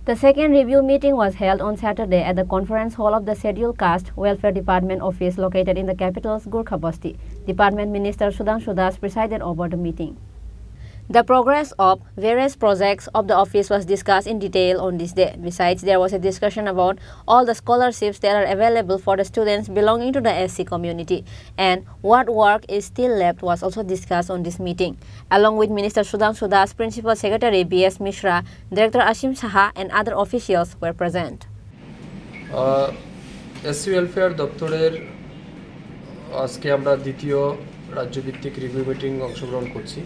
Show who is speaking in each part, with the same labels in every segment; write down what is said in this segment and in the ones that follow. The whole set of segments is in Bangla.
Speaker 1: The second review meeting was held on Saturday at the conference hall of the Scheduled Caste Welfare Department office located in the capital's Gorkhabasti. Department Minister Sudhanshu presided over the meeting. The progress of various projects of the office was discussed in detail on this day. Besides, there was a discussion about all the scholarships that are available for the students belonging to the SC community, and what work is still left was also discussed on this meeting. Along with Minister Sudhanshu, Principal Secretary B.S. Mishra, Director Ashim Saha and other officials were present.
Speaker 2: SC Welfare দপ্তরের আজকে আমরা দ্বিতীয় রাজ্যভিত্তিক রিভিউ মিটিং অংশগ্রহণ করছি।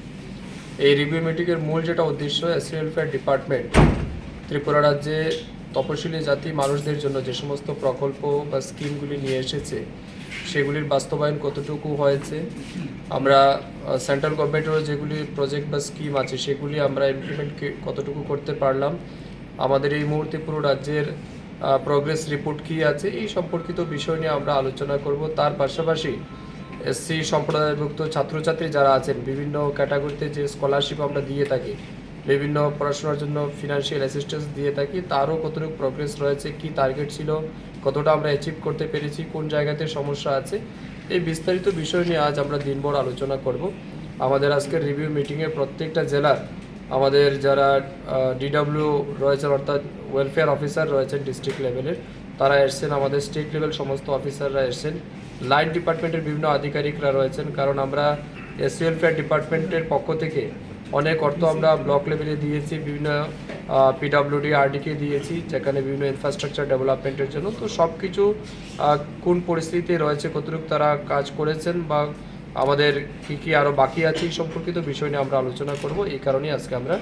Speaker 2: এই রিভিউ মিটিংয়ের মূল যেটা উদ্দেশ্য SC Welfare ডিপার্টমেন্ট ত্রিপুরা রাজ্যে তপশিলি জাতি মানুষদের জন্য যে সমস্ত প্রকল্প বা স্কিমগুলি নিয়ে এসেছে সেগুলির বাস্তবায়ন কতটুকু হয়েছে, আমরা সেন্ট্রাল গভর্নমেন্টেরও যেগুলি প্রজেক্ট বা স্কিম আছে সেগুলি আমরা ইমপ্লিমেন্ট কতটুকু করতে পারলাম, আমাদের এই মুহূর্তে পুরো রাজ্যের প্রোগ্রেস রিপোর্ট কী আছে, এই সম্পর্কিত বিষয় নিয়ে আমরা আলোচনা করব। তার পাশাপাশি SC সম্প্রদায়ভুক্ত ছাত্রছাত্রী যারা আছেন বিভিন্ন ক্যাটাগরিতে যে স্কলারশিপ আমরা দিয়ে থাকি, বিভিন্ন পড়াশোনার জন্য ফিনান্সিয়াল অ্যাসিস্ট্যান্স দিয়ে থাকি, তারও কতটুকু প্রোগ্রেস রয়েছে, কি টার্গেট ছিল, কতটা আমরা অ্যাচিভ করতে পেরেছি, কোন জায়গাতে সমস্যা আছে, এই বিস্তারিত বিষয় নিয়ে আজ আমরা দিনভর আলোচনা করব। আমাদের আজকের রিভিউ মিটিংয়ে প্রত্যেকটা জেলার আমাদের যারা DW রয়েছেন অর্থাৎ ওয়েলফেয়ার অফিসার রয়েছেন ডিস্ট্রিক্ট লেভেলের তারা এসছেন, আমাদের স্টেট লেভেল সমস্ত অফিসাররা এসছেন, লাইন ডিপার্টমেন্টের বিভিন্ন আধিকারিকরা রয়েছেন, কারণ আমরা SC ওয়েলফেয়ার ডিপার্টমেন্টের পক্ষ থেকে অনেক অর্থ আমরা ব্লক লেভেলে দিয়েছি, বিভিন্ন PWD RDকে দিয়েছি যেখানে বিভিন্ন ইনফ্রাস্ট্রাকচার ডেভেলপমেন্টের জন্য। তো সব কিছু কোন পরিস্থিতি রয়েছে, কতটুকু তারা কাজ করেছেন বা আমাদের কী আরও বাকি আছে এই সম্পর্কিত বিষয় নিয়ে আমরা আলোচনা করব। এই কারণেই আজকে আমরা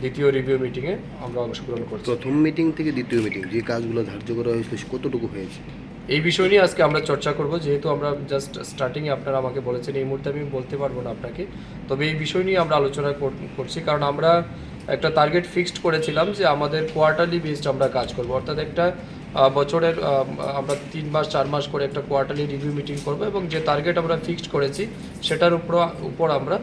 Speaker 2: দ্বিতীয় রিভিউ মিটিংয়ে আমরা অংশগ্রহণ করছি।
Speaker 3: প্রথম মিটিং থেকে দ্বিতীয় মিটিং যে কাজগুলো ধার্য করা হয়েছিল কতটুকু হয়েছে
Speaker 2: এই বিষয় নিয়ে আজকে আমরা চর্চা করব। যেহেতু আমরা জাস্ট স্টার্টিংয়ে আপনারা আমাকে বলেছেন, এই মুহূর্তে আমি বলতে পারবো না আপনাকে, তবে এই বিষয় নিয়ে আমরা আলোচনা করছি, কারণ আমরা একটা টার্গেট ফিক্সড করেছিলাম যে আমাদের কোয়ার্টারলি বেসড আমরা কাজ করব, অর্থাৎ একটা বছরের আমরা 3 মাস 4 মাস করে একটা কোয়ার্টারলি রিভিউ মিটিং করব এবং যে টার্গেট আমরা ফিক্সড করেছি সেটার উপর আমরা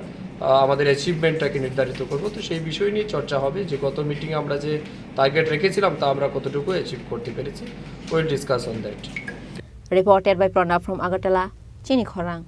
Speaker 2: আমাদের অ্যাচিভমেন্টটাকে নির্ধারিত করব। তো সেই বিষয় নিয়ে চর্চা হবে যে গত মিটিংয়ে আমরা যে টার্গেট রেখেছিলাম তা আমরা কতটুকু অ্যাচিভ করতে পেরেছি। Will discuss on that.
Speaker 1: Reported by Pranab from Agartala, Chini Khorang.